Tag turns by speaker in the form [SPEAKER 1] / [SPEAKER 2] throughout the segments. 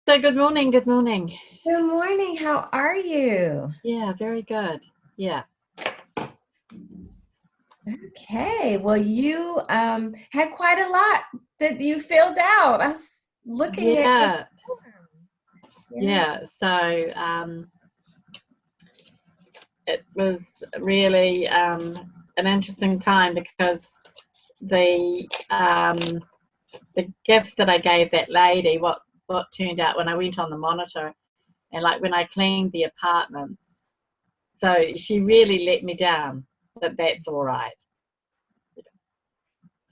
[SPEAKER 1] So good morning, good morning.
[SPEAKER 2] Good morning. How are you?
[SPEAKER 1] Yeah, very good. Yeah.
[SPEAKER 2] Okay. Well, you had quite a lot that you filled out. I was looking at your
[SPEAKER 1] Yeah.
[SPEAKER 2] form. Yeah.
[SPEAKER 1] Yeah. So it was really an interesting time because the um the gift that I gave that lady, what turned out when I went on the monitor and like when I cleaned the apartments, so she really let me down, but that's all right.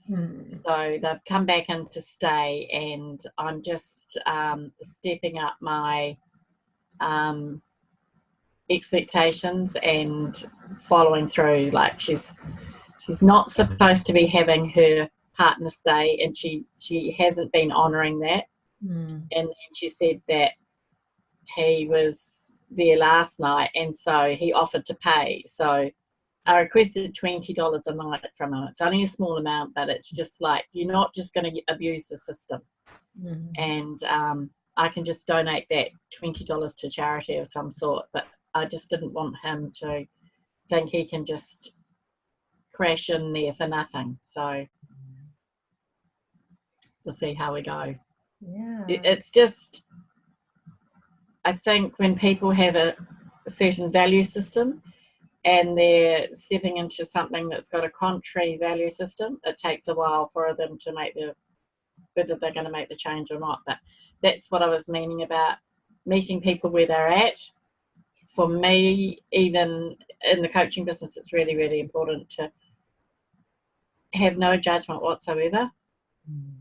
[SPEAKER 2] Hmm.
[SPEAKER 1] So they've come back in to stay, and I'm just stepping up my um, expectations and following through. Like she's not supposed to be having her partner stay, and she hasn't been honouring that.
[SPEAKER 2] Hmm.
[SPEAKER 1] And then she said that he was there last night, and so he offered to pay. So I requested $20 a night from him. It's only a small amount, but it's just like you're not just going to abuse the system.
[SPEAKER 2] Hmm.
[SPEAKER 1] And I can just donate that $20 to charity of some sort. But I just didn't want him to think he can just crash in there for nothing. So we'll see how we go.
[SPEAKER 2] Yeah.
[SPEAKER 1] It's just, I think when people have a certain value system and they're stepping into something that's got a contrary value system, it takes a while for them to make whether they're going to make the change or not. But that's what I was meaning about meeting people where they're at. For me, even in the coaching business, it's really, really important to have no judgment whatsoever.
[SPEAKER 2] Hmm.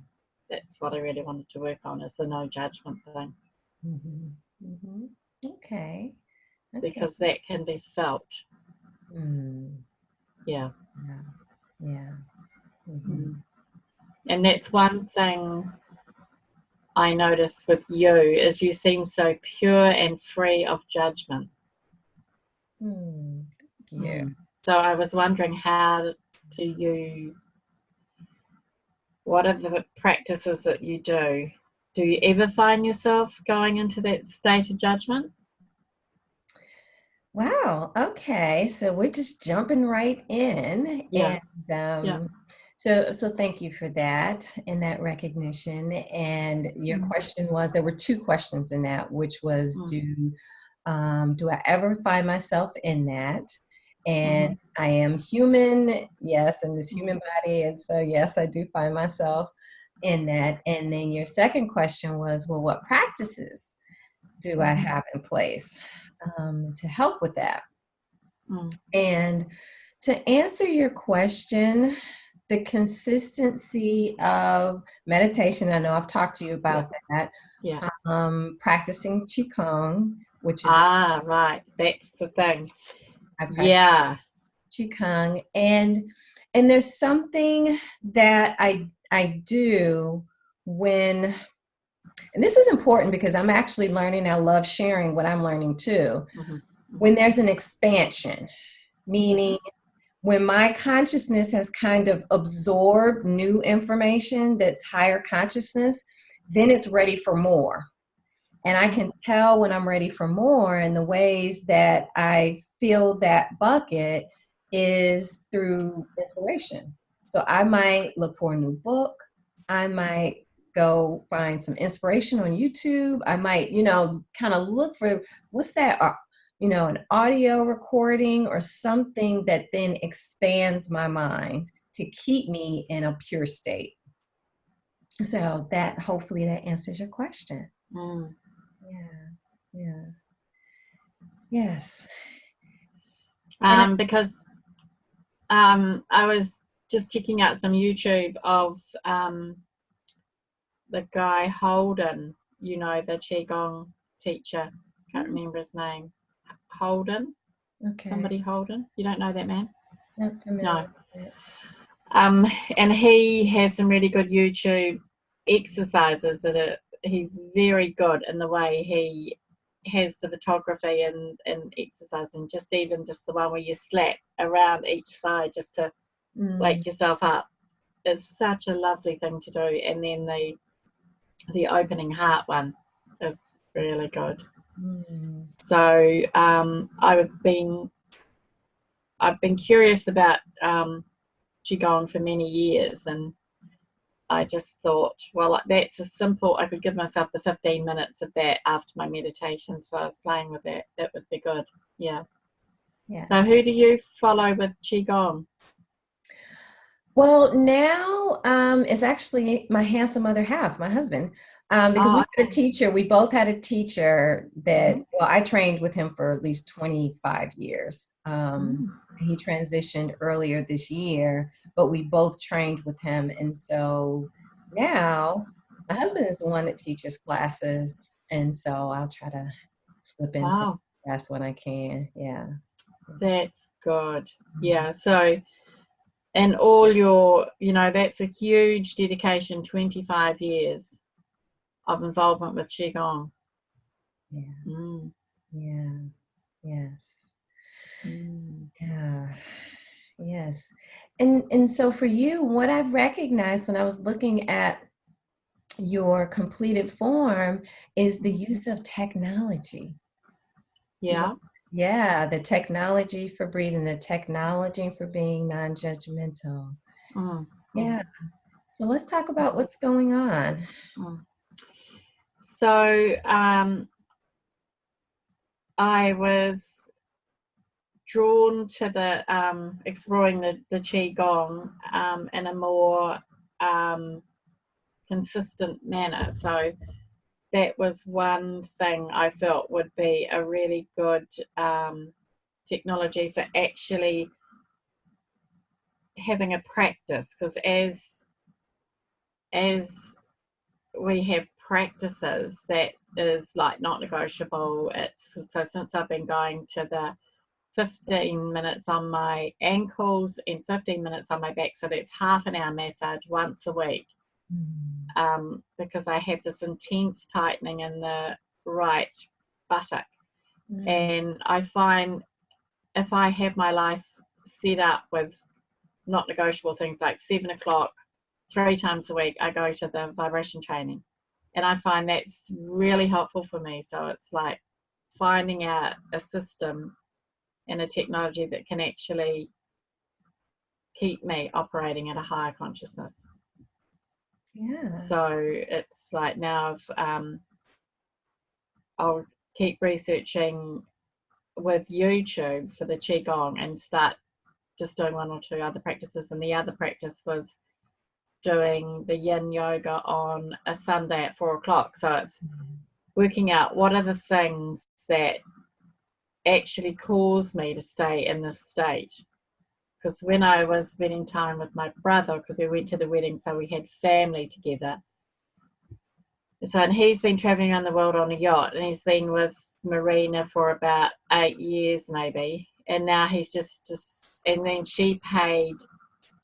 [SPEAKER 1] That's what I really wanted to work on, is the no judgment thing,
[SPEAKER 2] Hmm. Hmm. Okay. Okay.
[SPEAKER 1] because that can be felt.
[SPEAKER 2] Hmm.
[SPEAKER 1] Yeah.
[SPEAKER 2] Yeah. Yeah. Hmm.
[SPEAKER 1] Mm. And that's one thing I notice with you, is you seem so pure and free of judgment.
[SPEAKER 2] Hmm. Thank you.
[SPEAKER 1] Mm. So I was wondering, do you, what are the practices that you do? Do you ever find yourself going into that state of judgment?
[SPEAKER 2] Wow. Okay. So we're just jumping right in.
[SPEAKER 1] Yeah,
[SPEAKER 2] And
[SPEAKER 1] yeah.
[SPEAKER 2] so thank you for that and that recognition. And your
[SPEAKER 1] Mm,
[SPEAKER 2] question was, there were two questions in that, which was,
[SPEAKER 1] mm,
[SPEAKER 2] do I ever find myself in that? And
[SPEAKER 1] mm-hmm,
[SPEAKER 2] I am human, yes, in this
[SPEAKER 1] mm,
[SPEAKER 2] human body. And so yes, I do find myself in that. And then your second question was, well, what practices do I
[SPEAKER 1] mm-hmm,
[SPEAKER 2] have in place to help with that?
[SPEAKER 1] mm,
[SPEAKER 2] And to answer your question, the consistency of meditation, I know I've talked to you
[SPEAKER 1] yeah,
[SPEAKER 2] about that,
[SPEAKER 1] yeah.
[SPEAKER 2] practicing Qigong, which is,
[SPEAKER 1] Ah, right. That's the thing.
[SPEAKER 2] I practice
[SPEAKER 1] Yeah.
[SPEAKER 2] Qigong, and there's something that I do when, and this is important because I'm actually learning, I love sharing what I'm learning too,
[SPEAKER 1] Mm-hmm,
[SPEAKER 2] when
[SPEAKER 1] mm-hmm,
[SPEAKER 2] there's an expansion,
[SPEAKER 1] mm-hmm,
[SPEAKER 2] meaning when my consciousness has kind of absorbed new information that's higher consciousness, then it's ready for more. And I
[SPEAKER 1] mm-hmm,
[SPEAKER 2] can tell when I'm ready for more, and the ways that I fill that bucket is through inspiration. So I might look for a new book. I might go find some inspiration on YouTube. I might, kind of look for what's that, an audio recording or something that then expands my mind to keep me in a pure state. So that, hopefully that answers your question.
[SPEAKER 1] mm.
[SPEAKER 2] Yeah. Yeah. Yes. And
[SPEAKER 1] Because I was just checking out some YouTube of the guy Holden, the Qigong teacher. Can't remember his name. Holden?
[SPEAKER 2] okay.
[SPEAKER 1] Somebody Holden? You don't know that man?
[SPEAKER 2] Not familiar
[SPEAKER 1] No.
[SPEAKER 2] with it.
[SPEAKER 1] Um, and he has some really good YouTube exercises he's very good in the way he has the photography and exercise, and just the one where you slap around each side just to
[SPEAKER 2] Mm,
[SPEAKER 1] wake yourself up. It's such a lovely thing to do. And then the opening heart one. is really good.
[SPEAKER 2] Mm.
[SPEAKER 1] So I've been curious about qigong for many years, and I just thought, well, that's a simple. I could give myself the 15 minutes of that after my meditation, so I was playing with that. That would be good. Yeah. So
[SPEAKER 2] Yes.
[SPEAKER 1] who do you follow with qigong?
[SPEAKER 2] Well, now it's actually my handsome other half, my husband, because we
[SPEAKER 1] Oh,
[SPEAKER 2] had a teacher. We both had a teacher that,
[SPEAKER 1] mm,
[SPEAKER 2] well, I trained with him for at least 25 years.
[SPEAKER 1] mm,
[SPEAKER 2] He transitioned earlier this year, but we both trained with him. And so now my husband is the one that teaches classes. And so I'll try to slip into
[SPEAKER 1] wow,
[SPEAKER 2] class when I can. Yeah.
[SPEAKER 1] that's good. Yeah. So, and all your, that's a huge dedication. 25 years of involvement with qigong.
[SPEAKER 2] Yeah.
[SPEAKER 1] Mm,
[SPEAKER 2] Yes. Yes.
[SPEAKER 1] mm,
[SPEAKER 2] Yeah. Yes. And so for you, what I recognized when I was looking at your completed form is the
[SPEAKER 1] mhm.
[SPEAKER 2] use of technology.
[SPEAKER 1] Yeah.
[SPEAKER 2] Yeah, the technology for breathing, the technology for being non-judgmental.
[SPEAKER 1] Mm,
[SPEAKER 2] Yeah.
[SPEAKER 1] mm,
[SPEAKER 2] So let's talk about what's going on.
[SPEAKER 1] mm. So I was drawn to the exploring the qigong in a more um, consistent manner. So that was one thing I felt would be a really good technology for actually having a practice, because as we have practices that is like not negotiable. It's so since I've been going to the 15 minutes on my ankles and 15 minutes on my back, so that's half an hour massage once a week,
[SPEAKER 2] Mm.
[SPEAKER 1] because I have this intense tightening in the right buttock.
[SPEAKER 2] Mm.
[SPEAKER 1] And I find if I have my life set up with not negotiable things like 7 o'clock, 3 times a week, I go to the vibration training. And I find that's really helpful for me. So it's like finding out a system and a technology that can actually keep me operating at a higher consciousness.
[SPEAKER 2] Yeah.
[SPEAKER 1] So it's like now I'll keep researching with YouTube for the Qigong and start just doing one or two other practices. And the other practice was doing the yin yoga on a Sunday at 4 o'clock. So it's working out what are the things that actually cause me to stay in this state. Because when I was spending time with my brother, because we went to the wedding, so we had family together. And he's been traveling around the world on a yacht, and he's been with Marina for about 8 years, maybe. And now he's and then she paid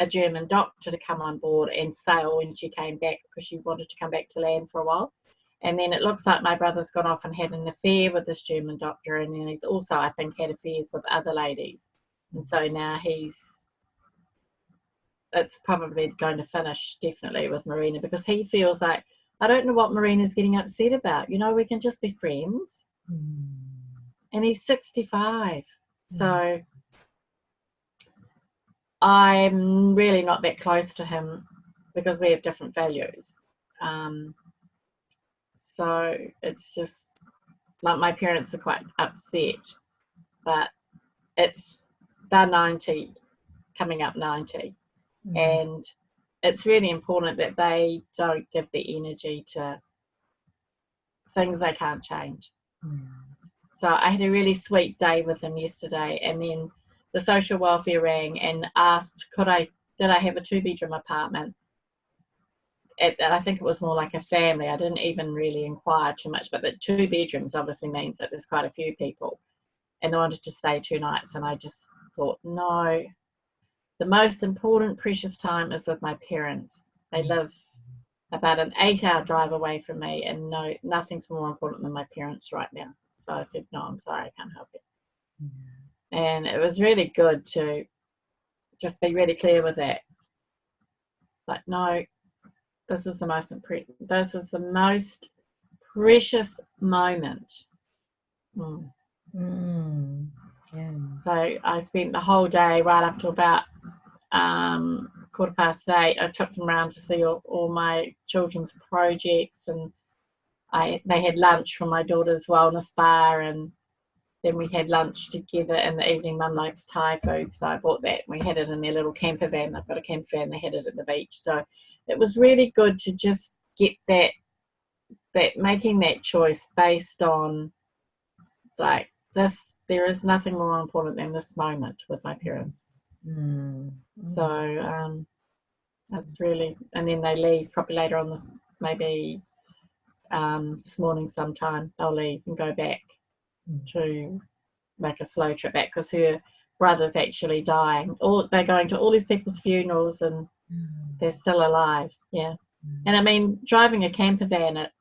[SPEAKER 1] a German doctor to come on board and sail when she came back, because she wanted to come back to land for a while. And then it looks like my brother's gone off and had an affair with this German doctor, and then he's also, I think, had affairs with other ladies. And so now it's probably going to finish definitely with Marina, because he feels like, I don't know what Marina's getting upset about. We can just be friends.
[SPEAKER 2] Mm.
[SPEAKER 1] And he's 65.
[SPEAKER 2] Mm.
[SPEAKER 1] So I'm really not that close to him because we have different values. So it's just like my parents are quite upset, but they're 90, coming up 90.
[SPEAKER 2] Mm.
[SPEAKER 1] And it's really important that they don't give the energy to things they can't change.
[SPEAKER 2] Mm.
[SPEAKER 1] So I had a really sweet day with them yesterday, and then the social welfare rang and asked, did I have a 2-bedroom apartment? And I think it was more like a family. I didn't even really inquire too much, but the 2 bedrooms obviously means that there's quite a few people, and they wanted to stay 2 nights. And I just thought, no, the most important, precious time is with my parents. They live about an 8-hour drive away from me, and no, nothing's more important than my parents right now. So I said, no, I'm sorry, I can't help you. And it was really good to just be really clear with that. Like, no, this is the most precious moment. Mm.
[SPEAKER 2] Yeah.
[SPEAKER 1] So I spent the whole day right up to about 8:15. I took them around to see all my children's projects, and they had lunch from my daughter's wellness bar, and then we had lunch together in the evening. Mum likes Thai food, so I bought that. We had it in their little camper van. I've got a camper van. They had it at the beach, so it was really good to just get that making that choice based on like this. There is nothing more important than this moment with my parents. So that's really, and then they leave probably later on this, maybe this morning sometime. They'll leave and go back to make a slow trip back because her brother's actually dying. They're going to all these people's funerals and they're still alive. Yeah. And I mean, driving a camper van at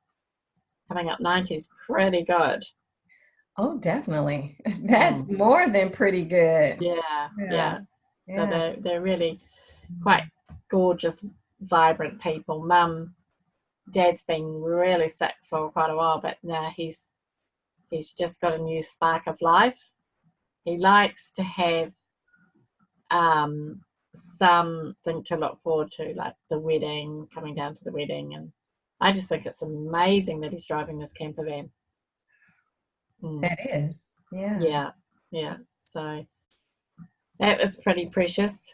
[SPEAKER 1] coming up 90 is pretty good.
[SPEAKER 2] Oh, definitely. That's more than pretty good.
[SPEAKER 1] Yeah. So they're really quite gorgeous, vibrant people. Dad's been really sick for quite a while, but now he's just got a new spark of life. He likes to have something to look forward to, like the wedding, coming down to the wedding, and I just think it's amazing that he's driving this camper van.
[SPEAKER 2] That is, yeah.
[SPEAKER 1] So that was pretty precious.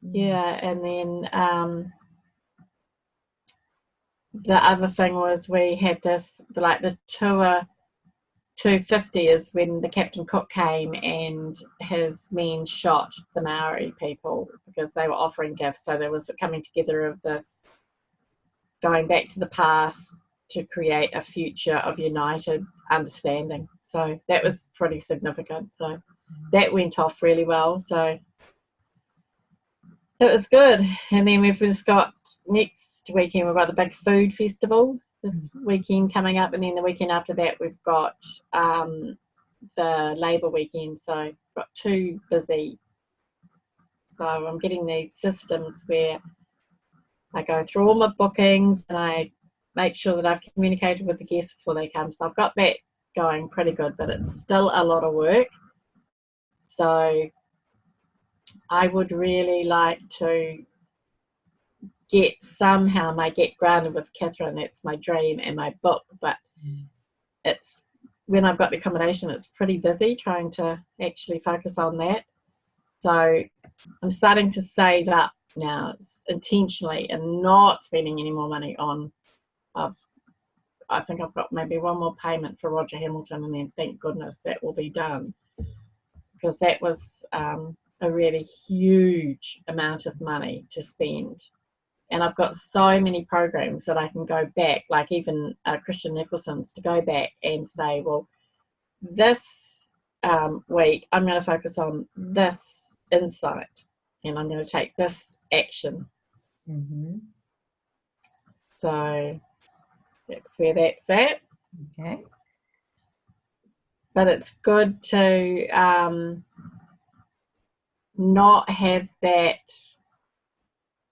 [SPEAKER 1] Yeah, and then the other thing was we had this, the tour 250 is when the Captain Cook came and his men shot the Maori people because they were offering gifts. So there was a coming together of this, going back to the past to create a future of united understanding. So that was pretty significant. So that went off really well. So it was good. And then we've just got next weekend, we've got the big food festival this weekend coming up, and then the weekend after that we've got the Labour weekend. So got too busy. So I'm getting these systems where I go through all my bookings and I make sure that I've communicated with the guests before they come. So I've got that going pretty good, but it's still a lot of work. So I would really like to get grounded with Catherine. That's my dream and my book, but it's when I've got the accommodation, it's pretty busy trying to actually focus on that. So I'm starting to save up now intentionally and not spending any more money on. I think I've got maybe one more payment for Roger Hamilton, and then thank goodness that will be done, because that was a really huge amount of money to spend. And I've got so many programs that I can go back, like even Christian Nicholson's, to go back and say, well, this week I'm going to focus on this insight and I'm going to take this action. So that's where that's at.
[SPEAKER 2] Okay.
[SPEAKER 1] But it's good to not have that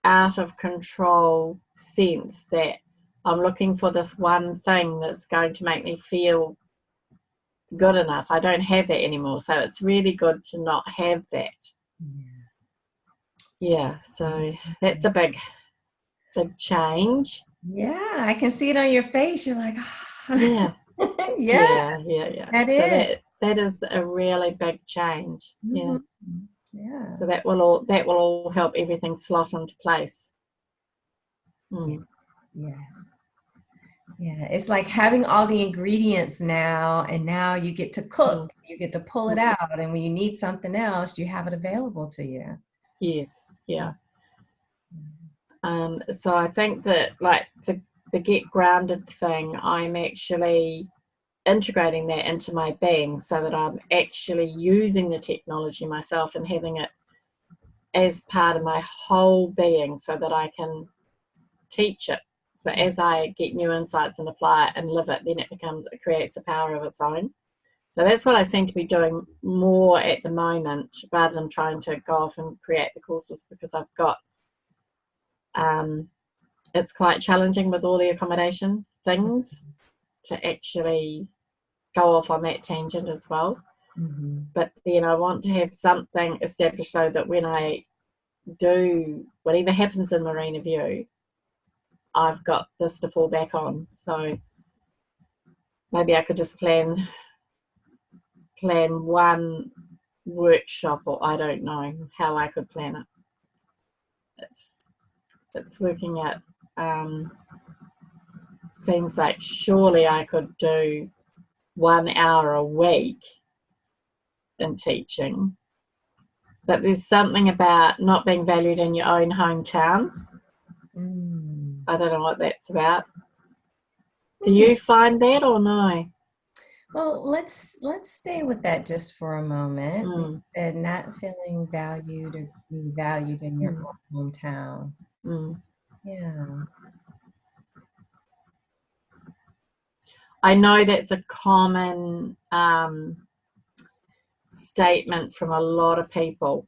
[SPEAKER 1] out of control sense that I'm looking for this one thing that's going to make me feel good enough. I don't have that anymore. So it's really good to not have that. Yeah, so that's a big change.
[SPEAKER 2] Yeah, I can see it on your face. You're like,
[SPEAKER 1] yeah.
[SPEAKER 2] Yeah.
[SPEAKER 1] That is a really big change. Yeah. So that will all help everything slot into place.
[SPEAKER 2] Yeah, it's like having all the ingredients now, and now you get to cook, you get to pull it out, and when you need something else, you have it available to you.
[SPEAKER 1] Yes, yeah. So I think that like the get grounded thing, I'm actually integrating that into my being so that I'm actually using the technology myself and having it as part of my whole being so that I can teach it. So as I get new insights and apply it and live it, then it creates a power of its own. So that's what I seem to be doing more at the moment, rather than trying to go off and create the courses, because I've got, it's quite challenging with all the accommodation things. to actually go off on that tangent as well.
[SPEAKER 2] Mm-hmm.
[SPEAKER 1] But then I want to have something established so that when I do whatever happens in Marina View, I've got this to fall back on. So maybe I could just plan one workshop, or I don't know how I could plan it. It's working out. Seems like surely I could do 1 hour a week in teaching, but there's something about not being valued in your own hometown. I don't know what that's about. Do you find that or no?
[SPEAKER 2] Well, let's stay with that just for a moment. And not feeling valued or being valued in your own hometown. Yeah.
[SPEAKER 1] I know that's a common statement from a lot of people,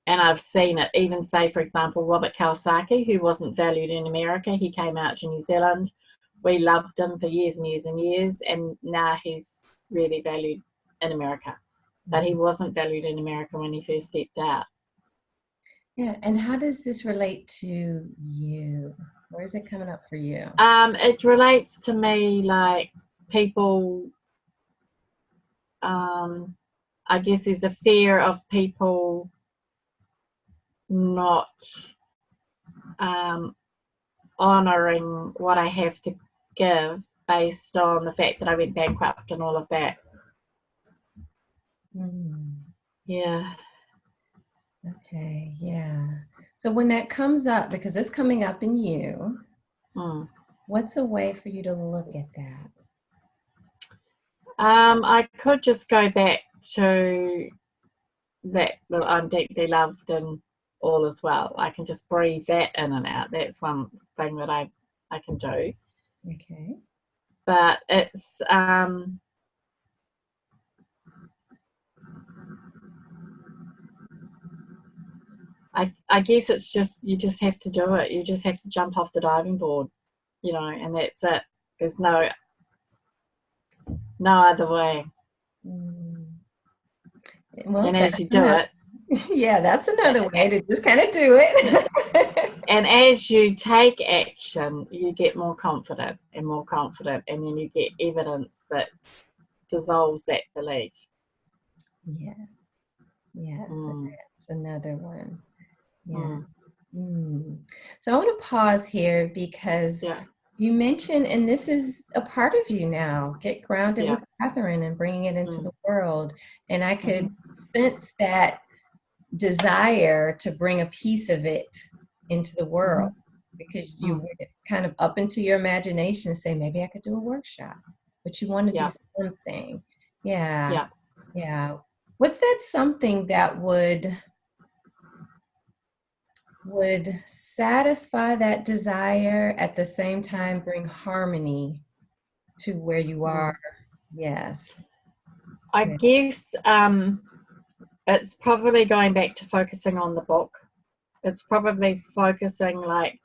[SPEAKER 1] and I've seen it. Even say, for example, Robert Kiyosaki, who wasn't valued in America, he came out to New Zealand. We loved him for years and years and years, and now he's really valued in America. But he wasn't valued in America when he first stepped out.
[SPEAKER 2] Yeah, and how does this relate to you? Where is it coming up for you?
[SPEAKER 1] It relates to me like people, I guess there's a fear of people not honouring what I have to give based on the fact that I went bankrupt and all of that. Yeah.
[SPEAKER 2] Okay, yeah. So when that comes up, because it's coming up in you, what's a way for you to look at that?
[SPEAKER 1] I could just go back to that I'm deeply loved and all as well. I can just breathe that in and out. That's one thing that I can do.
[SPEAKER 2] Okay.
[SPEAKER 1] But it's I guess it's just, you just have to do it. You just have to jump off the diving board, and that's it. There's no other way.
[SPEAKER 2] Well,
[SPEAKER 1] and as you do it,
[SPEAKER 2] yeah, that's another way to just kind of do it.
[SPEAKER 1] And as you take action, you get more confident, and then you get evidence that dissolves that belief.
[SPEAKER 2] Yes, that's another one. Yeah. So I want to pause here because you mentioned, and this is a part of you now, get grounded with Catherine and bringing it into the world. And I could sense that desire to bring a piece of it into the world, because you were kind of up into your imagination and say, maybe I could do a workshop, but you want to do something. Yeah. What's that something that would satisfy that desire, at the same time bring harmony to where you are? Yes.
[SPEAKER 1] I guess it's probably going back to focusing on the book. It's probably focusing, like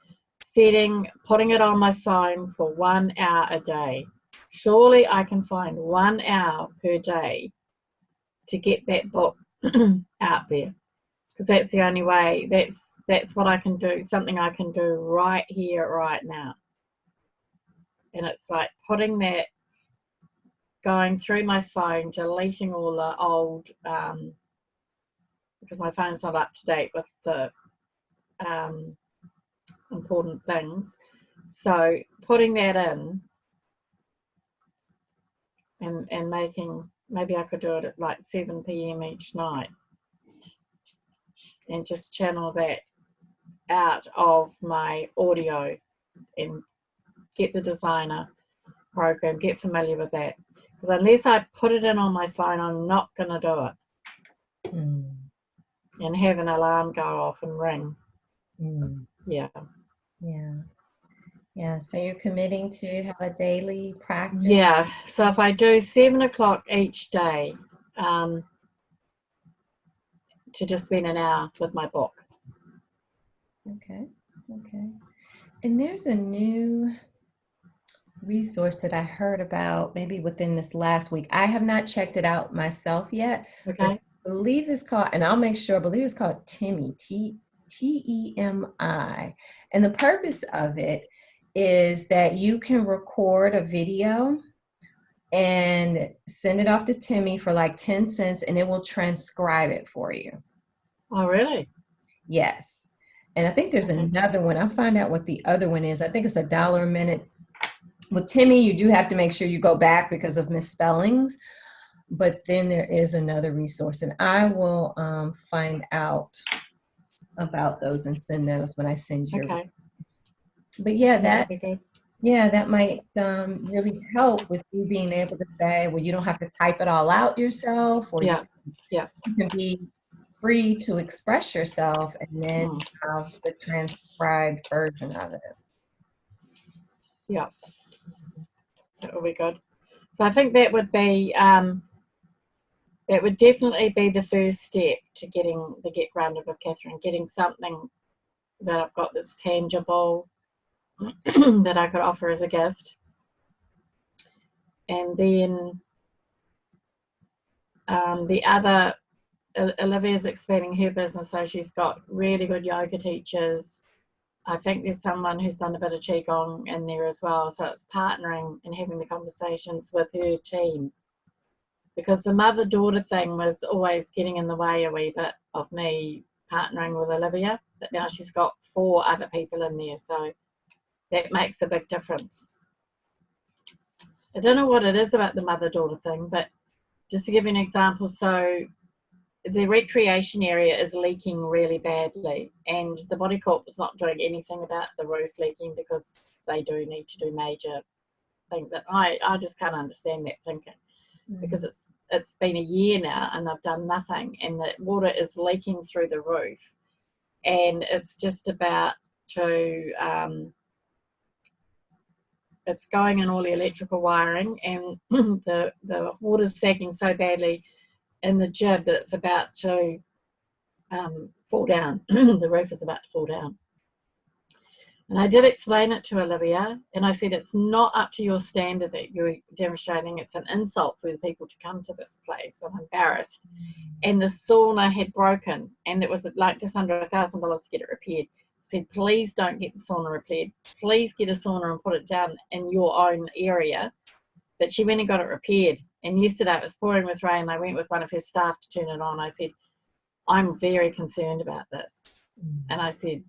[SPEAKER 1] putting it on my phone for 1 hour a day. Surely I can find 1 hour per day to get that book out there, because that's the only way. That's what I can do, something I can do right here, right now. And it's like putting that, going through my phone, deleting all the old, because my phone's not up to date with the important things. So putting that in and making, maybe I could do it at like 7 p.m. each night, and just channel that out of my audio and get the designer program, get familiar with that. Because unless I put it in on my phone, I'm not going to do it. And have an alarm go off and ring.
[SPEAKER 2] Yeah, so you're committing to have a daily practice?
[SPEAKER 1] Yeah, so if I do 7 o'clock each day, to just spend an hour with my book.
[SPEAKER 2] Okay. And there's a new resource that I heard about maybe within this last week. I have not checked it out myself yet, but I
[SPEAKER 1] Okay.
[SPEAKER 2] believe it's called, and I'll make sure, I believe it's called Timmy, Temi. And the purpose of it is that you can record a video and send it off to Timmy for like 10 cents and it will transcribe it for you.
[SPEAKER 1] Oh, really?
[SPEAKER 2] Yes. And I think there's
[SPEAKER 1] Okay.
[SPEAKER 2] another one. I'll find out what the other one is. I think it's $1 a minute. With Timmy, you do have to make sure you go back because of misspellings. But then there is another resource, and I will find out about those and send those when I send your.
[SPEAKER 1] Okay.
[SPEAKER 2] But yeah,
[SPEAKER 1] Yeah, that'd be good.
[SPEAKER 2] that might really help with you being able to say, well, you don't have to type it all out yourself, or
[SPEAKER 1] Yeah. Yeah.
[SPEAKER 2] you can be free to express yourself and then
[SPEAKER 1] Mm.
[SPEAKER 2] have the transcribed version of it.
[SPEAKER 1] Yeah. That would be good. So I think that would be that would definitely be the first step to getting the Get Grounded with Catherine, getting something that I've got that's tangible that I could offer as a gift. And then the other, Olivia's expanding her business, so she's got really good yoga teachers. I think there's someone who's done a bit of qigong in there as well. So it's partnering and having the conversations with her team, because the mother-daughter thing was always getting in the way a wee bit of me partnering with Olivia. But now she's got 4 other people in there, so that makes a big difference. I don't know what it is about the mother-daughter thing, but just to give you an example, so the recreation area is leaking really badly, and the Body Corp is not doing anything about the roof leaking because they do need to do major things. And I just can't understand that thinking, because it's been a year now and they've done nothing, and the water is leaking through the roof, and it's just about to it's going in all the electrical wiring, and the water's sagging so badly in the jib that it's about to fall down. The roof is about to fall down. And I did explain it to Olivia, and I said, it's not up to your standard that you're demonstrating. It's an insult for the people to come to this place. I'm embarrassed. And the sauna had broken, and it was like just under $1,000 to get it repaired. I said, please don't get the sauna repaired. Please get a sauna and put it down in your own area. But she went and got it repaired. And yesterday it was pouring with rain. I went with one of her staff to turn it on. I said, I'm very concerned about this. And I said,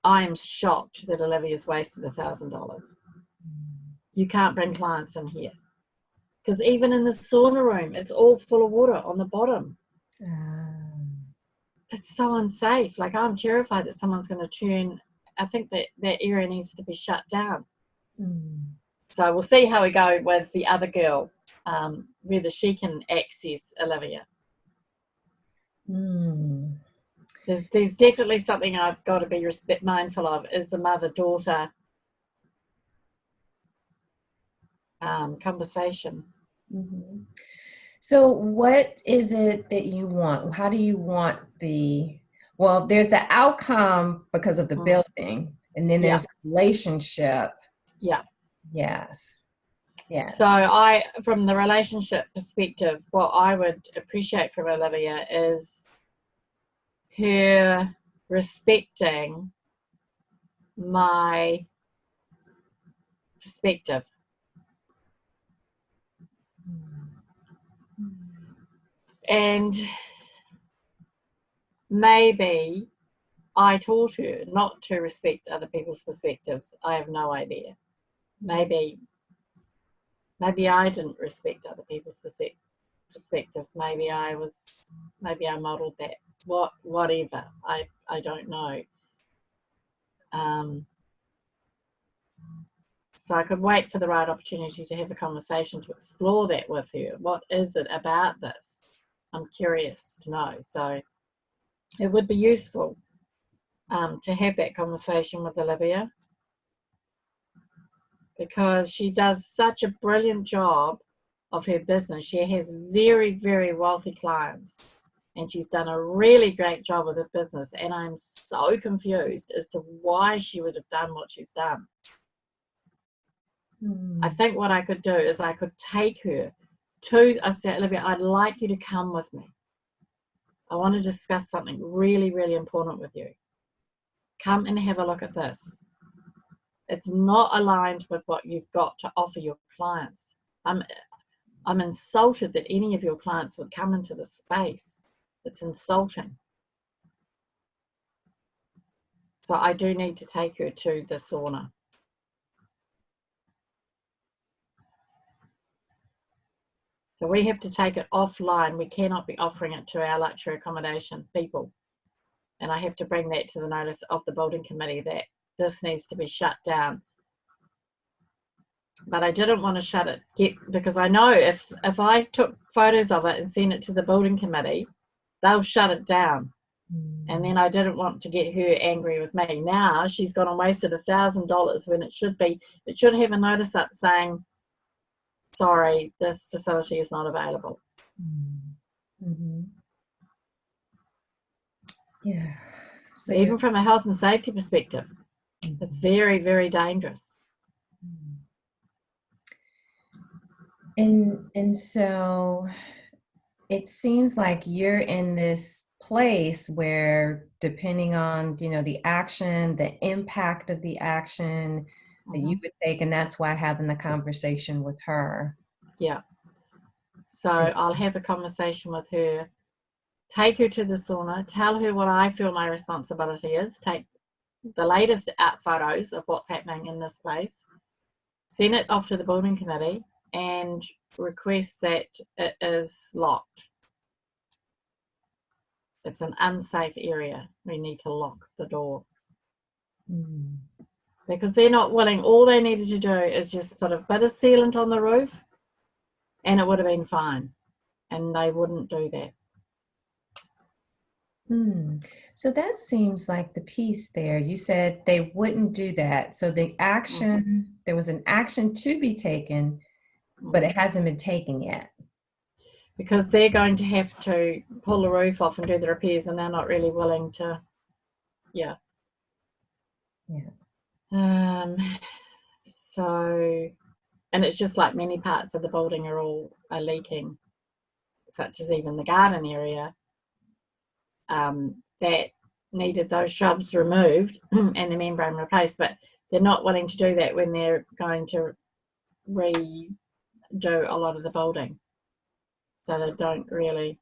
[SPEAKER 1] I am shocked that Olivia's wasted $1,000. You can't bring clients in here. Because even in the sauna room, it's all full of water on the bottom. It's so unsafe. Like, I'm terrified that someone's going to turn. I think that that area needs to be shut down. So we'll see how we go with the other girl, whether she can access Olivia. There's definitely something I've got to be mindful of, is the mother-daughter conversation.
[SPEAKER 2] So what is it that you want? How do you want well, there's the outcome because of the building, and then there's the relationship.
[SPEAKER 1] Yeah.
[SPEAKER 2] Yes.
[SPEAKER 1] So from the relationship perspective, what I would appreciate from Olivia is her respecting my perspective. And maybe I taught her not to respect other people's perspectives. I have no idea. Maybe I didn't respect other people's perspectives. Maybe I modeled that. Whatever. I don't know. So I could wait for the right opportunity to have a conversation to explore that with her. What is it about this? I'm curious to know. So it would be useful to have that conversation with Olivia, because she does such a brilliant job of her business. She has very, very wealthy clients, and she's done a really great job with her business. And I'm so confused as to why she would have done what she's done. I think what I could do is I could take her to, I said, Olivia, I'd like you to come with me. I want to discuss something really, really important with you. Come and have a look at this. It's not aligned with what you've got to offer your clients. I'm insulted that any of your clients would come into this space. It's insulting. So I do need to take her to the sauna. So we have to take it offline. We cannot be offering it to our luxury accommodation people. And I have to bring that to the notice of the building committee that this needs to be shut down. But I didn't want to shut it because I know if I took photos of it and sent it to the building committee, they'll shut it down. And then I didn't want to get her angry with me. Now she's gone and wasted $1,000 when it should have a notice up saying, sorry, this facility is not available.
[SPEAKER 2] Mm-hmm. Yeah.
[SPEAKER 1] So even from a health and safety perspective, it's very, very dangerous.
[SPEAKER 2] And so it seems like you're in this place where, depending on, the action, the impact of the action that you would take, and that's why having the conversation with her.
[SPEAKER 1] Yeah. So I'll have a conversation with her, take her to the sauna, tell her what I feel my responsibility is, take the latest photos of what's happening in this place, send it off to the building committee, and request that it is locked. It's an unsafe area. We need to lock the door. Because they're not willing. All they needed to do is just put a bit of sealant on the roof and it would have been fine. And they wouldn't do that.
[SPEAKER 2] So that seems like the piece there. You said they wouldn't do that. So the action, there was an action to be taken, but it hasn't been taken yet.
[SPEAKER 1] Because they're going to have to pull the roof off and do the repairs, and they're not really willing to. Yeah. So, and it's just like many parts of the building are leaking, such as even the garden area that needed those shrubs removed and the membrane replaced, but they're not willing to do that when they're going to redo a lot of the building. So they don't really,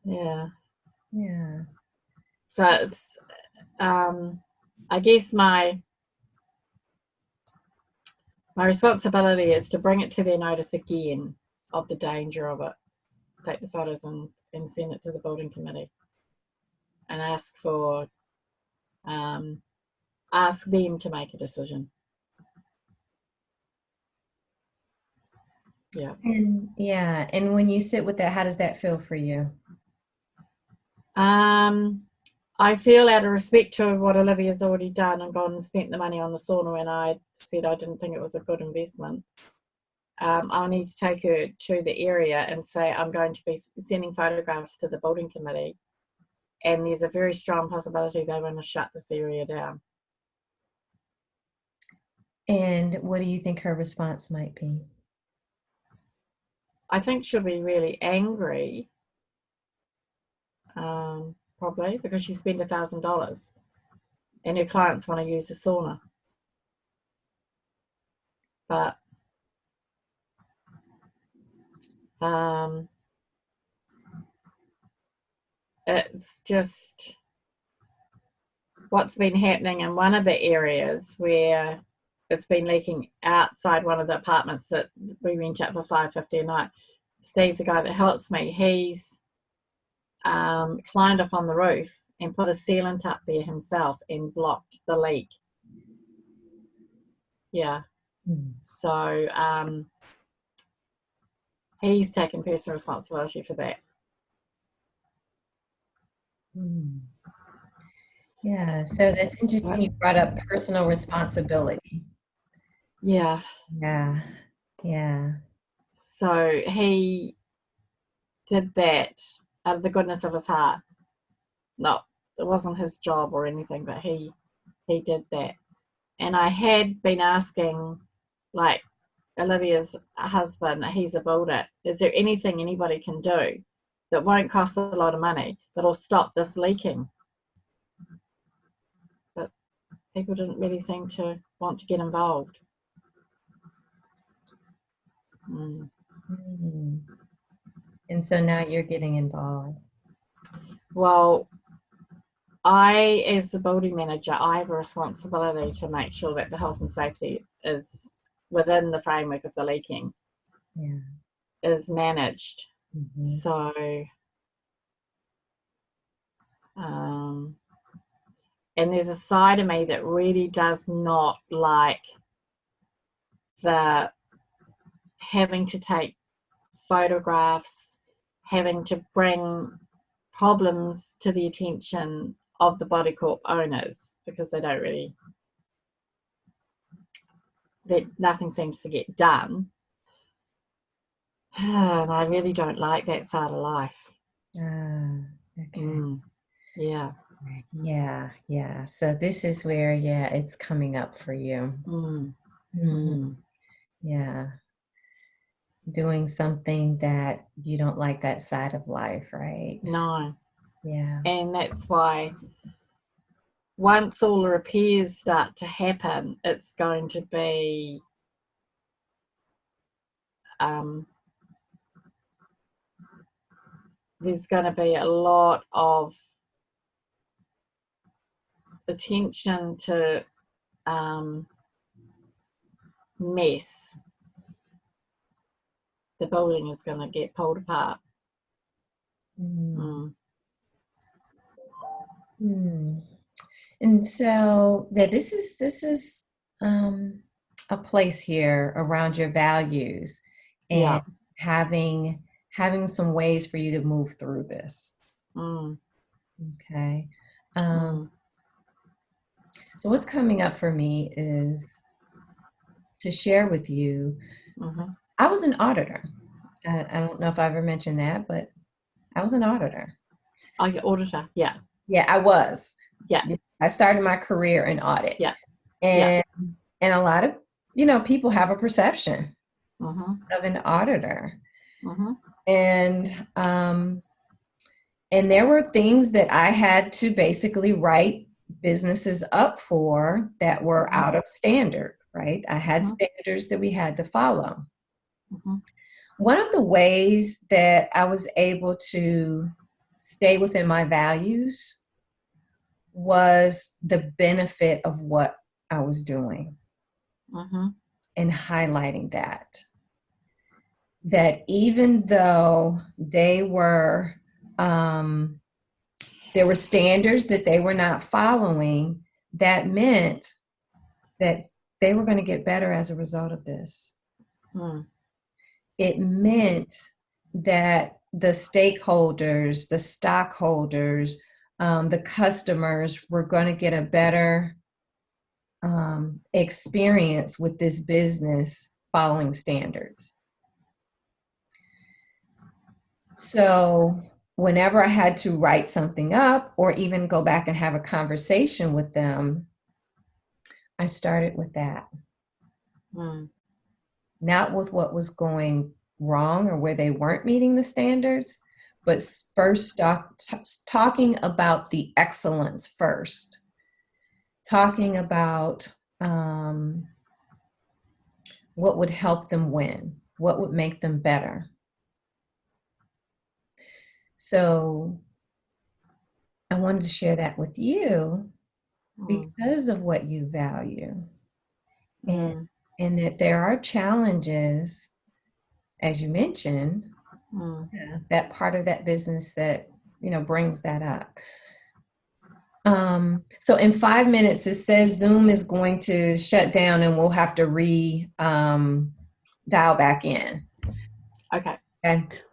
[SPEAKER 1] yeah. So it's, I guess my responsibility is to bring it to their notice again of the danger of it, take the photos and send it to the building committee and ask them to make a decision. Yeah.
[SPEAKER 2] And when you sit with that, how does that feel for you?
[SPEAKER 1] I feel, out of respect to what Olivia's already done and gone and spent the money on the sauna, and I said I didn't think it was a good investment, I'll need to take her to the area and say I'm going to be sending photographs to the building committee, and there's a very strong possibility they want to shut this area down.
[SPEAKER 2] And what do you think her response might be?
[SPEAKER 1] I think she'll be really angry, probably, because she spent $1,000 and her clients want to use the sauna. But it's just what's been happening in one of the areas where it's been leaking outside one of the apartments that we rent out for $5.50 a night. Steve, the guy that helps me, he's climbed up on the roof and put a sealant up there himself and blocked the leak. Yeah. So he's taken personal responsibility for that.
[SPEAKER 2] Yeah, so that's interesting. You brought up personal responsibility.
[SPEAKER 1] Yeah. So he did that out of the goodness of his heart. No, it wasn't his job or anything, but he did that. And I had been asking, like, Olivia's husband, he's a builder, is there anything anybody can do that won't cost a lot of money that'll stop this leaking? But people didn't really seem to want to get involved. Mm.
[SPEAKER 2] Mm. And so now you're getting involved.
[SPEAKER 1] Well, I, as the building manager, I have a responsibility to make sure that the health and safety is within the framework of the leaking, is managed.
[SPEAKER 2] Mm-hmm.
[SPEAKER 1] So, and there's a side of me that really does not like the having to take photographs, having to bring problems to the attention of the body corp owners, because they don't really, that nothing seems to get done. And I really don't like that side of life.
[SPEAKER 2] Okay.
[SPEAKER 1] Yeah.
[SPEAKER 2] Yeah. So this is where, it's coming up for you. Yeah. Doing something that you don't like, that side of life, right?
[SPEAKER 1] No.
[SPEAKER 2] Yeah.
[SPEAKER 1] And that's why once all the repairs start to happen, it's going to be there's going to be a lot of attention to mess. The building is going to get pulled apart.
[SPEAKER 2] And so this is a place here around your values, and having some ways for you to move through this. Okay. So what's coming up for me is to share with you. I was an auditor. I don't know if I ever mentioned that, but I was an auditor.
[SPEAKER 1] Oh, your auditor, yeah.
[SPEAKER 2] Yeah, I was.
[SPEAKER 1] Yeah.
[SPEAKER 2] I started my career in audit.
[SPEAKER 1] Yeah.
[SPEAKER 2] And a lot of, people have a perception of an auditor. And there were things that I had to basically write businesses up for that were out of standard, right? I had standards that we had to follow. One of the ways that I was able to stay within my values was the benefit of what I was doing, and highlighting that even though there were standards that they were not following, that meant that they were going to get better as a result of this. It meant that the stakeholders, the stockholders, the customers were going to get a better experience with this business following standards. So whenever I had to write something up or even go back and have a conversation with them, I started with that. Not with what was going wrong or where they weren't meeting the standards, but first talking about the excellence first. Talking about what would help them win, what would make them better. So I wanted to share that with you because of what you value. And that there are challenges, as you mentioned, that part of that business that, brings that up. So in 5 minutes, it says Zoom is going to shut down and we'll have to dial back in.
[SPEAKER 1] Okay.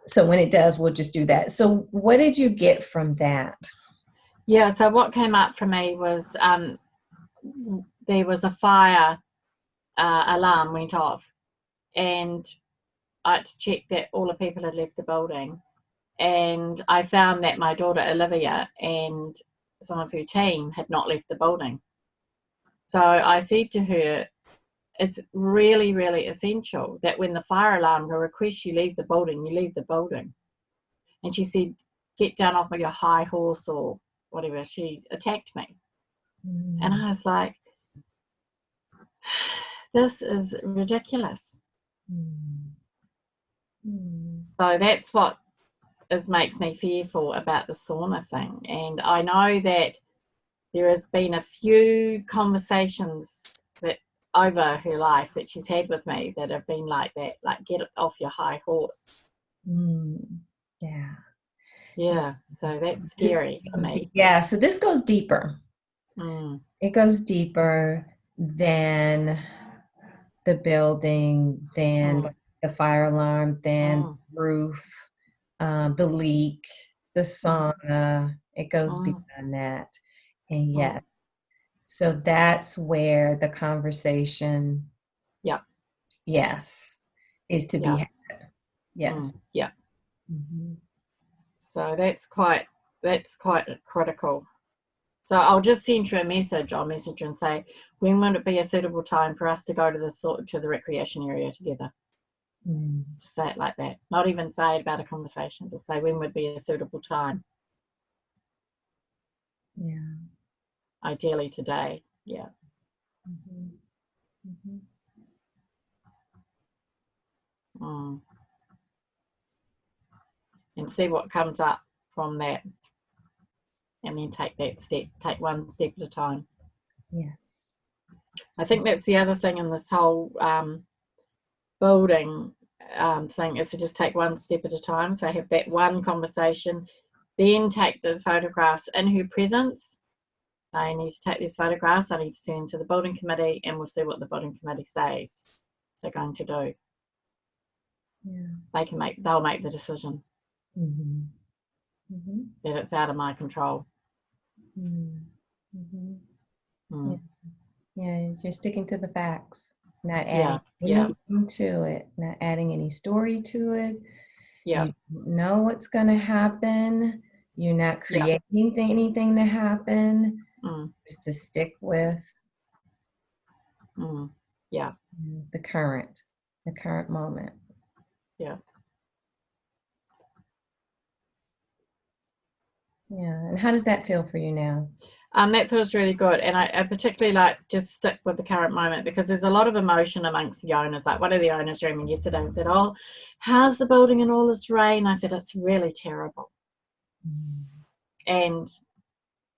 [SPEAKER 2] So when it does, we'll just do that. So what did you get from that?
[SPEAKER 1] Yeah, so what came up for me was there was a fire alarm went off, and I had to check that all the people had left the building. And I found that my daughter Olivia and some of her team had not left the building. So I said to her, it's really, really essential that when the fire alarm requests you leave the building, you leave the building. And she said, get down off of your high horse or whatever. She attacked me. And I was like, this is ridiculous. So that's what makes me fearful about the sauna thing. And I know that there has been a few conversations that over her life that she's had with me that have been like that, like get off your high horse. Yeah, so that's scary for me.
[SPEAKER 2] Yeah, so this goes deeper. It goes deeper than the building, than the fire alarm, than the roof, the leak, the sauna. It goes beyond that. And yes, so that's where the conversation, yes, is to be had. Yes.
[SPEAKER 1] So that's quite critical. So I'll just send you a message. I'll message you and say, when would it be a suitable time for us to go to the recreation area together? Just say it like that. Not even say it about a conversation. Just say, when would be a suitable time?
[SPEAKER 2] Yeah.
[SPEAKER 1] Ideally today. Yeah. And see what comes up from that. And then take that step. Take one step at a time.
[SPEAKER 2] Yes.
[SPEAKER 1] I think that's the other thing in this whole building thing, is to just take one step at a time. So have that one conversation, then take the photographs in her presence. I need to take these photographs. I need to send them to the building committee, and we'll see what the building committee says they're going to do. Yeah. They'll make the decision. That it's out of my control.
[SPEAKER 2] Yeah, you're sticking to the facts, not adding anything to it, not adding any story to it. You know what's going to happen. You're not creating anything to happen. Just to stick with the current moment. Yeah, and how does that feel for you now?
[SPEAKER 1] That feels really good, and I particularly like just stick with the current moment, because there's a lot of emotion amongst the owners. Like one of the owners rang me yesterday and said, "Oh, how's the building in all this rain?" I said, "It's really terrible." And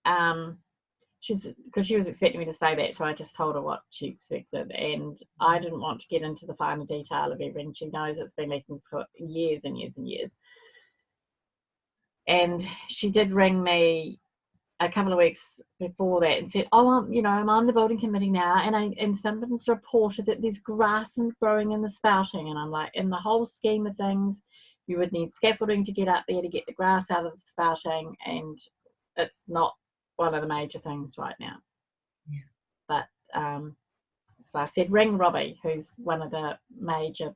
[SPEAKER 1] because she was expecting me to say that, so I just told her what she expected, and I didn't want to get into the finer detail of everything. She knows it's been leaking for years and years and years. And she did ring me a couple of weeks before that and said, "Oh, I'm on the building committee now, and someone's reported that there's grass growing in the spouting." And I'm like, in the whole scheme of things, you would need scaffolding to get up there to get the grass out of the spouting, and it's not one of the major things right now. But so I said, ring Robbie, who's one of the major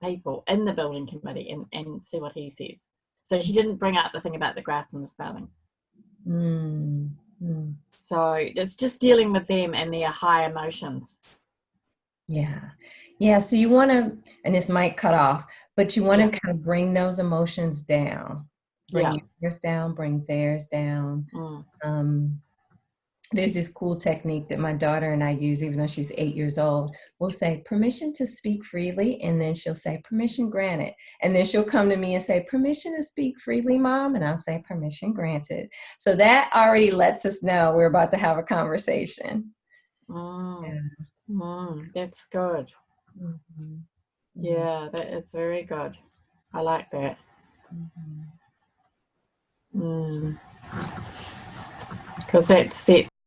[SPEAKER 1] people in the building committee, and see what he says. So she didn't bring up the thing about the grass and the spouting. So it's just dealing with them and their high emotions.
[SPEAKER 2] Yeah, so you want to, and this might cut off, but you want to kind of bring those emotions down. Bring yours down, bring theirs down. There's this cool technique that my daughter and I use, even though she's 8 years old. We'll say, permission to speak freely, and then she'll say, permission granted. And then she'll come to me and say, permission to speak freely, Mom? And I'll say, permission granted. So that already lets us know we're about to have a conversation.
[SPEAKER 1] That's good. Yeah, that is very good. I like that. Because that sets